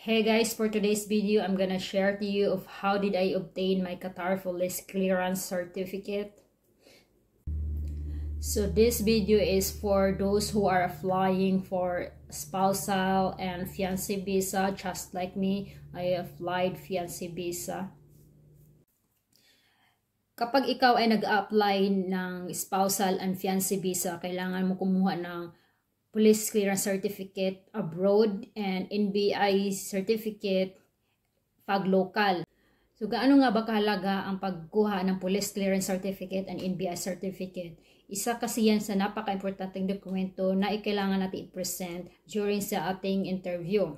Hey guys, for today's video, I'm gonna share to you of how did I obtain my Qatar Police Clearance Certificate. So this video is for those who are applying for spousal and fiancé visa, just like me. I applied fiancé visa. Kapag ikaw ay nag-apply ng spousal and fiancé visa, kailangan mo kumuha ng Police Clearance Certificate abroad and NBI Certificate pag local. So gaano nga ba kahalaga ang pagkuha ng Police Clearance Certificate and NBI Certificate? Isa kasi yan sa napaka-importanteng dokumento na kailangan natin i-present during sa ating interview.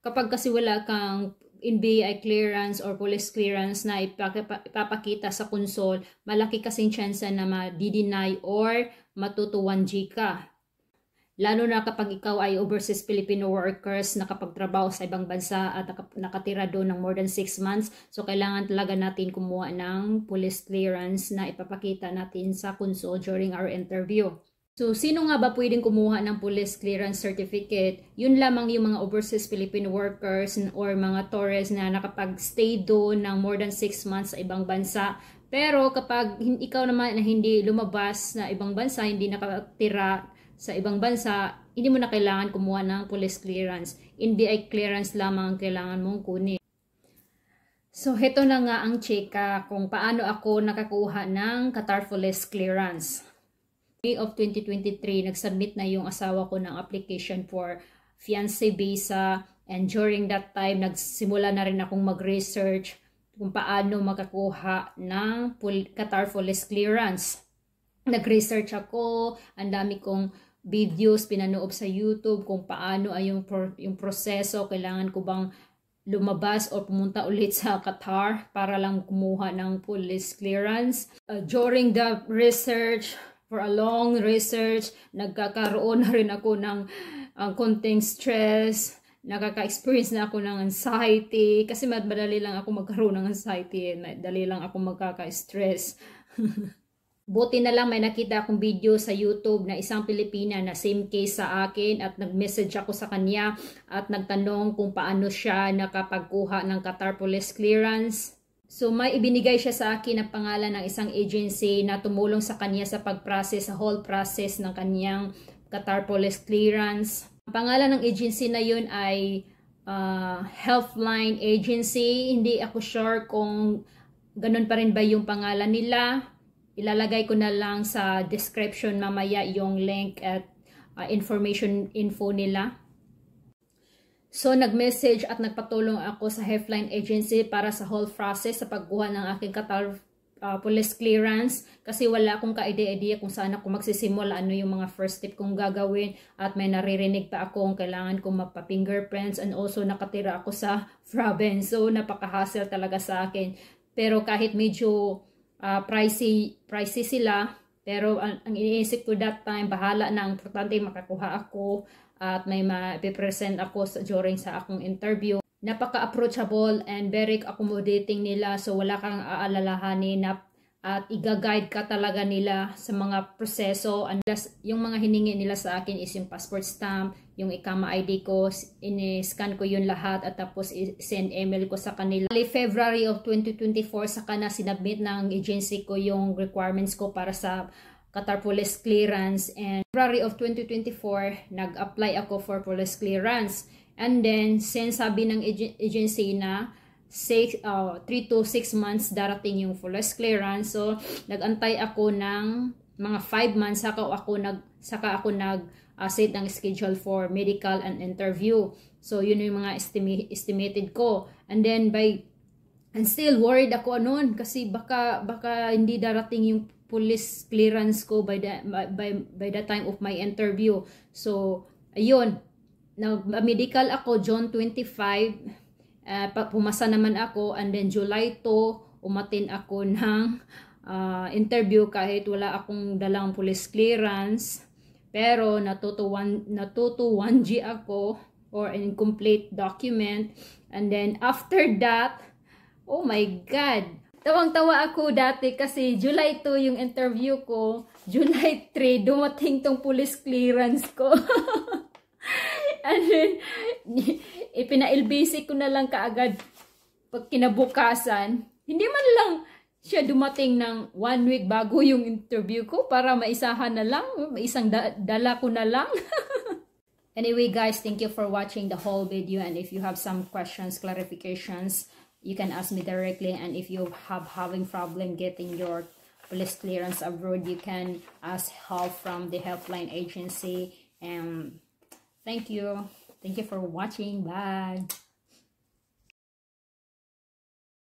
Kapag kasi wala kang NBI clearance or police clearance na ipapakita sa console, malaki kasing chance na ma-deny or matutuwanji ka. Lalo na kapag ikaw ay overseas Filipino workers, nakapagtrabaho sa ibang bansa at nakatira doon ng more than 6 months. So, kailangan talaga natin kumuha ng police clearance na ipapakita natin sa console during our interview. So, sino nga ba pwedeng kumuha ng police clearance certificate? Yun lamang yung mga overseas Filipino workers or mga tourists na nakapag-stay doon ng more than 6 months sa ibang bansa. Pero kapag ikaw naman na hindi lumabas na ibang bansa, hindi nakatira sa ibang bansa, hindi mo na kailangan kumuha ng police clearance. NBI clearance lamang ang kailangan mong kunin. So, heto na nga ang cheka kung paano ako nakakuha ng Qatar Police Clearance. May of 2023, nag-submit na yung asawa ko ng application for fiancé visa, and during that time, nagsimula na rin akong mag-research kung paano makakuha ng Qatar Police Clearance. Nag-research ako, ang dami kong videos pinanoob sa YouTube kung paano ay yung proseso, kailangan ko bang lumabas o pumunta ulit sa Qatar para lang kumuha ng police clearance. During the research, for a long research, nagkakaroon na rin ako ng konting stress, nakaka-experience na ako ng anxiety, kasi madali lang ako magkaroon ng anxiety, madali lang ako magkaka-stress. Buti na lang may nakita akong video sa YouTube na isang Pilipina na same case sa akin at nag-message ako sa kanya at nagtanong kung paano siya nakapagkuha ng Qatar Police Clearance. So may ibinigay siya sa akin ang pangalan ng isang agency na tumulong sa kanya sa pag-process, sa whole process ng kanyang Qatar Police Clearance. Ang pangalan ng agency na yun ay Healthline Agency. Hindi ako sure kung ganun pa rin ba yung pangalan nila. Ilalagay ko na lang sa description mamaya yung link at information info nila. So, nag-message at nagpatulong ako sa Healthline Agency para sa whole process sa pagkuha ng aking Qatar Police Clearance. Kasi wala akong ka-idea kung saan ako magsisimula, ano yung mga first step kong gagawin. At may naririnig pa akong kailangan kong magpa-fingerprints, and also nakatira ako sa province. So, napaka-hassle talaga sa akin. Pero kahit medyo pricey sila, pero ang iniisip ko that time, bahala na, ang importante makakuha ako at may ma-present ako during sa akong interview. Napaka-approachable and very accommodating nila, so wala kang aalalahanin at i-guide ka talaga nila sa mga proseso. Unless yung mga hiningi nila sa akin is yung passport stamp, yung ikama ID ko, in-scan ko yun lahat at tapos send email ko sa kanila. February of 2024 saka na sinabmit ng agency ko yung requirements ko para sa Qatar Police Clearance, and February of 2024 nag-apply ako for police clearance. And then since sabi ng agency na 3 to 6 months darating yung police clearance, so nag-antay ako ng mga 5 months saka ako nag set ng schedule for medical and interview. So yun yung mga estimated ko. And then and still worried ako noon kasi baka hindi darating yung police clearance ko by the time of my interview. So ayun, medical ako June 25. Pumasa naman ako, and then July 2, umatin ako ng interview kahit wala akong dalang police clearance. Pero natuto 1G ako, or incomplete document. And then after that, oh my God! Tawang-tawa ako dati kasi July 2 yung interview ko. July 3, dumating tong police clearance ko. And then, ipina-LBC ko na lang kaagad pag kinabukasan. Hindi man lang siya dumating ng 1 week bago yung interview ko para maisahan na lang, maisang dala ko na lang. Anyway guys, thank you for watching the whole video, and if you have some questions, clarifications, you can ask me directly, and if you have having problem getting your police clearance abroad, you can ask help from the helpline agency. And thank you for watching. Bye.